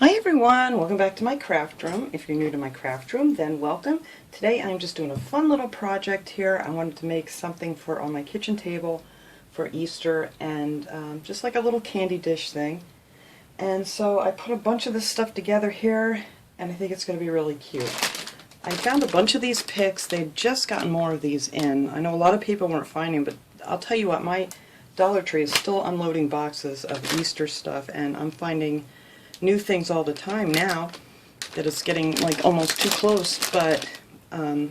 Hi everyone, welcome back to my craft room. If you're new to my craft room, then welcome. Today I'm just doing a fun little project here. I wanted to make something for on my kitchen table for Easter and just like a little candy dish thing. And so I put a bunch of this stuff together here and I think it's going to be really cute. I found a bunch of these picks. They'd just gotten more of these in. I know a lot of people weren't finding them, but I'll tell you what, my Dollar Tree is still unloading boxes of Easter stuff and I'm finding new things all the time now that it's getting like almost too close, but I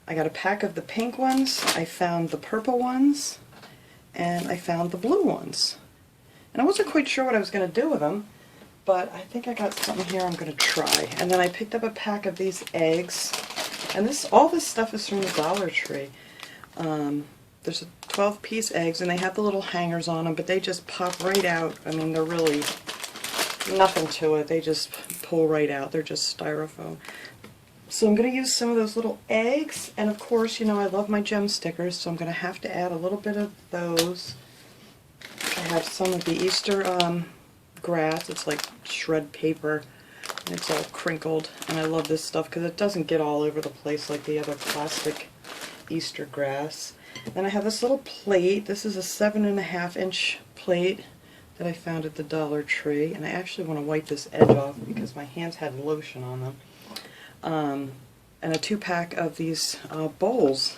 got a pack of the pink ones, I found the purple ones, and I found the blue ones. And I wasn't quite sure what I was going to do with them, but I think I got something here I'm going to try. And then I picked up a pack of these eggs, and all this stuff is from the Dollar Tree. There's 12-piece eggs, and they have the little hangers on them, but they just pop right out. I mean, they're really nothing to it. They just pull right out. They're just styrofoam. So I'm going to use some of those little eggs, and of course, you know, I love my gem stickers, so I'm going to have to add a little bit of those. I have some of the Easter grass. It's like shred paper, and it's all crinkled, and I love this stuff because it doesn't get all over the place like the other plastic Easter grass. Then I have this little plate. This is a 7.5-inch plate that I found at the Dollar Tree, and I actually want to wipe this edge off because my hands had lotion on them. And a 2-pack of these bowls.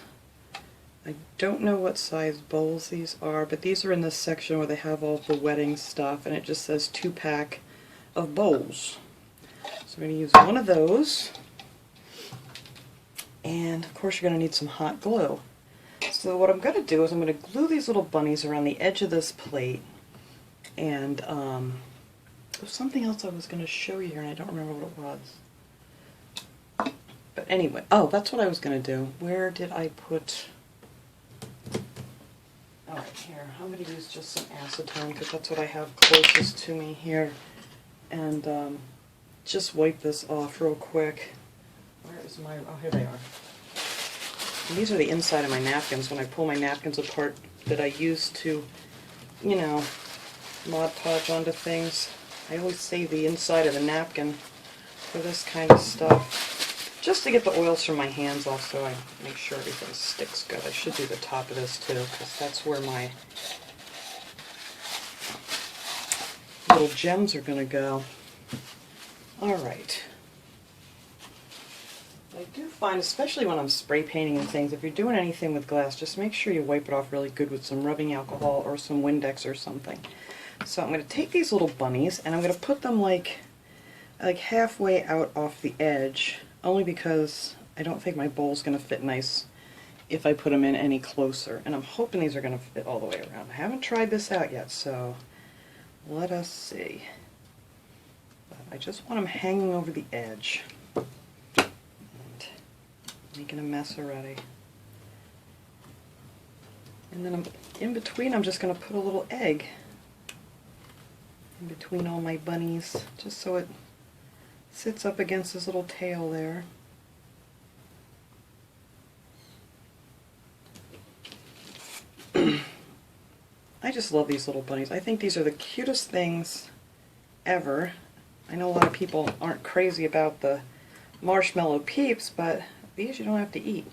I don't know what size bowls these are, but these are in this section where they have all the wedding stuff, and it just says 2-pack of bowls. So I'm going to use one of those, and of course you're going to need some hot glue. So what I'm going to do is I'm going to glue these little bunnies around the edge of this plate. And there's something else I was going to show you here, and I don't remember what it was. But anyway, oh, that's what I was going to do. Where did I put... Oh, right here. I'm going to use just some acetone, because that's what I have closest to me here. And just wipe this off real quick. Where is my... Oh, here they are. And these are the inside of my napkins. When I pull my napkins apart that I use to, you know, Mod Podge onto things. I always save the inside of the napkin for this kind of stuff, just to get the oils from my hands off so I make sure everything sticks good. I should do the top of this too, because that's where my little gems are going to go. Alright. I do find, especially when I'm spray painting and things, if you're doing anything with glass, just make sure you wipe it off really good with some rubbing alcohol or some Windex or something. So I'm going to take these little bunnies and I'm going to put them like halfway out off the edge, only because I don't think my bowl's going to fit nice if I put them in any closer. And I'm hoping these are going to fit all the way around. I haven't tried this out yet, so let us see. But I just want them hanging over the edge. And making a mess already. And then in between I'm just going to put a little egg in between all my bunnies, just so it sits up against this little tail there. I just love these little bunnies. I think these are the cutest things ever. I know a lot of people aren't crazy about the marshmallow peeps, but these you don't have to eat,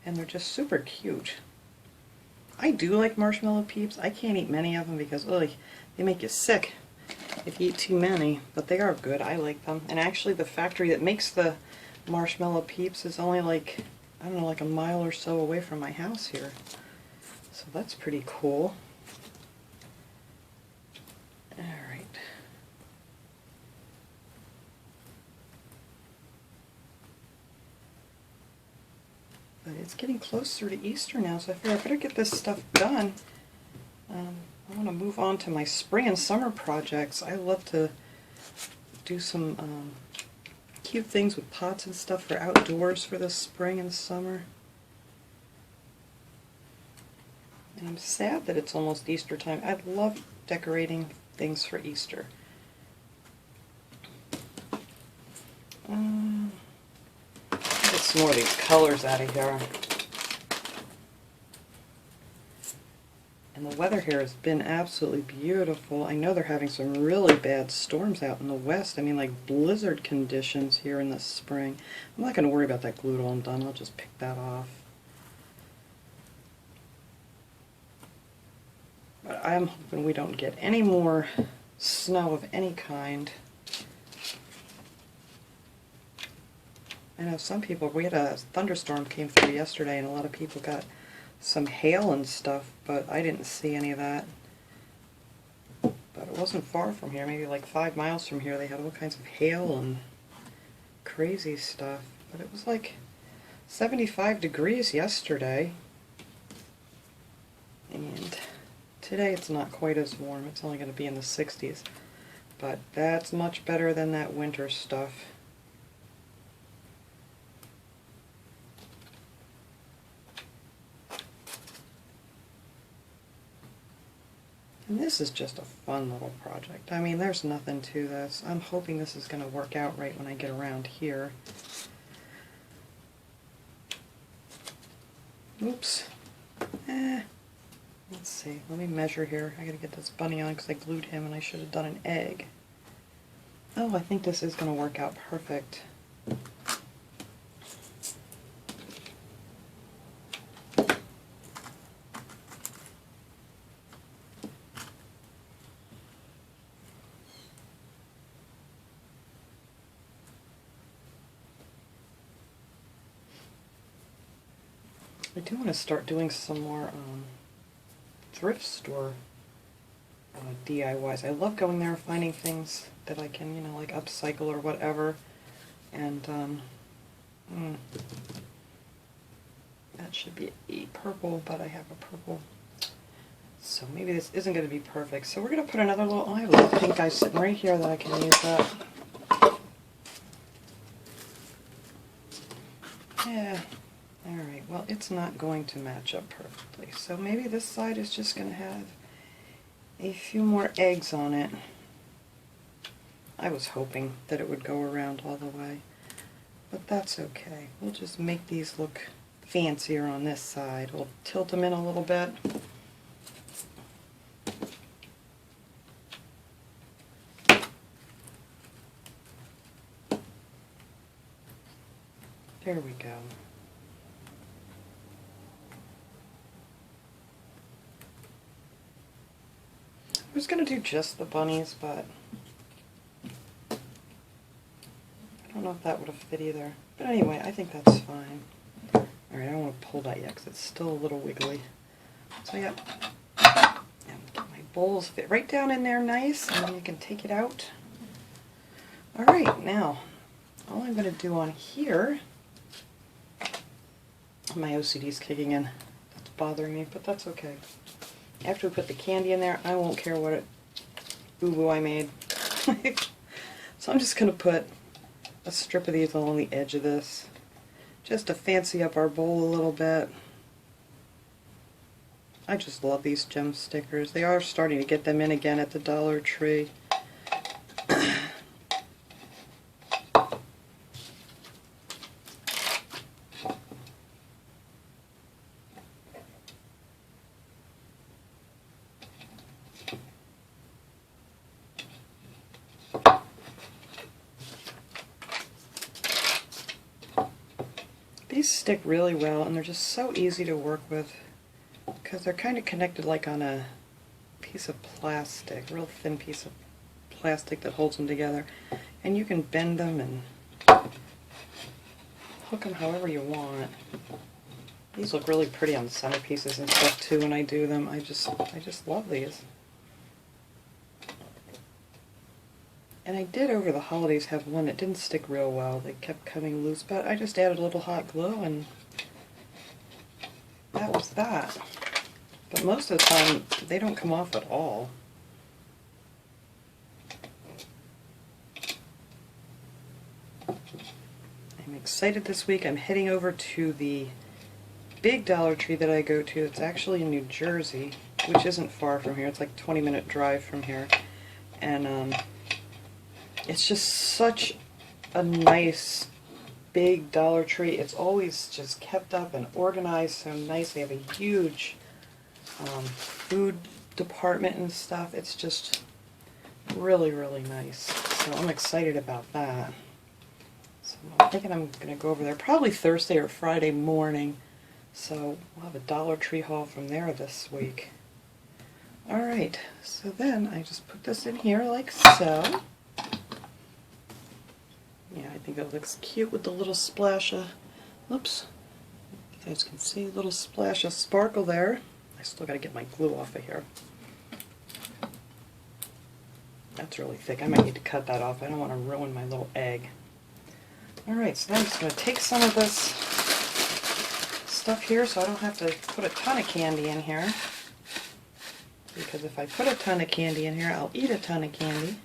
and they're just super cute. I do like marshmallow peeps. I can't eat many of them because ugh, they make you sick if you eat too many, but they are good. I like them. And actually the factory that makes the marshmallow peeps is only like, I don't know, like a mile or so away from my house here. So that's pretty cool. Alright. But it's getting closer to Easter now, so I figure I better get this stuff done. I want to move on to my spring and summer projects. I love to do some cute things with pots and stuff for outdoors for the spring and summer. And I'm sad that it's almost Easter time. I love decorating things for Easter. Get some more of these colors out of here. And And the weather here has been absolutely beautiful. I know they're having some really bad storms out in the west. I mean, like blizzard conditions here in the spring. I'm not going to worry about that glue till I'm done. I'll just pick that off. But I'm hoping we don't get any more snow of any kind. I know some people, we had a thunderstorm came through yesterday and a lot of people got some hail and stuff, but I didn't see any of that. But it wasn't far from here, maybe like 5 miles from here. They had all kinds of hail and crazy stuff. But it was like 75 degrees yesterday. And today it's not quite as warm. It's only going to be in the 60s. But that's much better than that winter stuff. And this is just a fun little project. I mean, there's nothing to this. I'm hoping this is going to work out right when I get around here. Oops. Let's see. Let me measure here. I gotta get this bunny on because I glued him and I should have done an egg. Oh, I think this is going to work out perfect. I do want to start doing some more thrift store DIYs. I love going there and finding things that I can, you know, like upcycle or whatever. And that should be a purple, but I have a purple. So maybe this isn't going to be perfect. So we're going to put another little, I have a little pink guy sitting right here that I can use up. Yeah. Alright, well, it's not going to match up perfectly. So maybe this side is just going to have a few more eggs on it. I was hoping that it would go around all the way, but that's okay. We'll just make these look fancier on this side. We'll tilt them in a little bit. There we go. I was going to do just the bunnies, but I don't know if that would have fit either. But anyway, I think that's fine. Alright, I don't want to pull that yet because it's still a little wiggly. So yeah, and get my bowls fit right down in there nice, and then you can take it out. Alright, now, all I'm going to do on here, my OCD's kicking in. That's bothering me, but that's okay. After we put the candy in there, I won't care what boo-boo I made. So I'm just going to put a strip of these along the edge of this, just to fancy up our bowl a little bit. I just love these gem stickers. They are starting to get them in again at the Dollar Tree. These stick really well, and they're just so easy to work with because they're kind of connected like on a piece of plastic, real thin piece of plastic that holds them together. And you can bend them and hook them however you want. These look really pretty on centerpieces and stuff too when I do them. I just love these. And I did over the holidays have one that didn't stick real well. They kept coming loose, but I just added a little hot glue and that was that. But most of the time, they don't come off at all. I'm excited this week. I'm heading over to the big Dollar Tree that I go to. It's actually in New Jersey, which isn't far from here. It's like a 20-minute drive from here. And it's just such a nice big Dollar Tree. It's always just kept up and organized so nice. They have a huge food department and stuff. It's just really, really nice. So I'm excited about that. So I'm thinking I'm going to go over there probably Thursday or Friday morning. So we'll have a Dollar Tree haul from there this week. Alright, so then I just put this in here like so. Yeah, I think it looks cute with the little splash of, oops, you guys can see a little splash of sparkle there. I still got to get my glue off of here. That's really thick. I might need to cut that off. I don't want to ruin my little egg. Alright, so now I'm just going to take some of this stuff here so I don't have to put a ton of candy in here. Because if I put a ton of candy in here, I'll eat a ton of candy.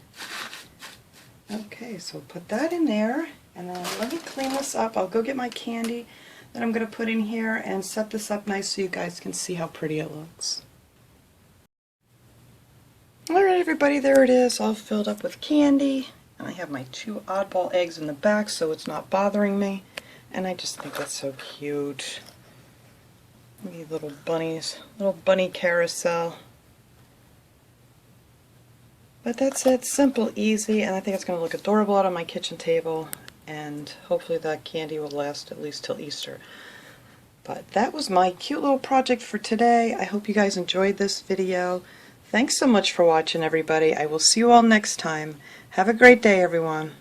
Okay, so put that in there, and then let me clean this up. I'll go get my candy that I'm going to put in here and set this up nice so you guys can see how pretty it looks. Alright everybody, there it is, all filled up with candy. And I have my 2 oddball eggs in the back so it's not bothering me. And I just think that's so cute. These little bunnies, little bunny carousel. But that's it, simple, easy, and I think it's going to look adorable out on my kitchen table, and hopefully that candy will last at least till Easter. But that was my cute little project for today. I hope you guys enjoyed this video. Thanks so much for watching, everybody. I will see you all next time. Have a great day, everyone.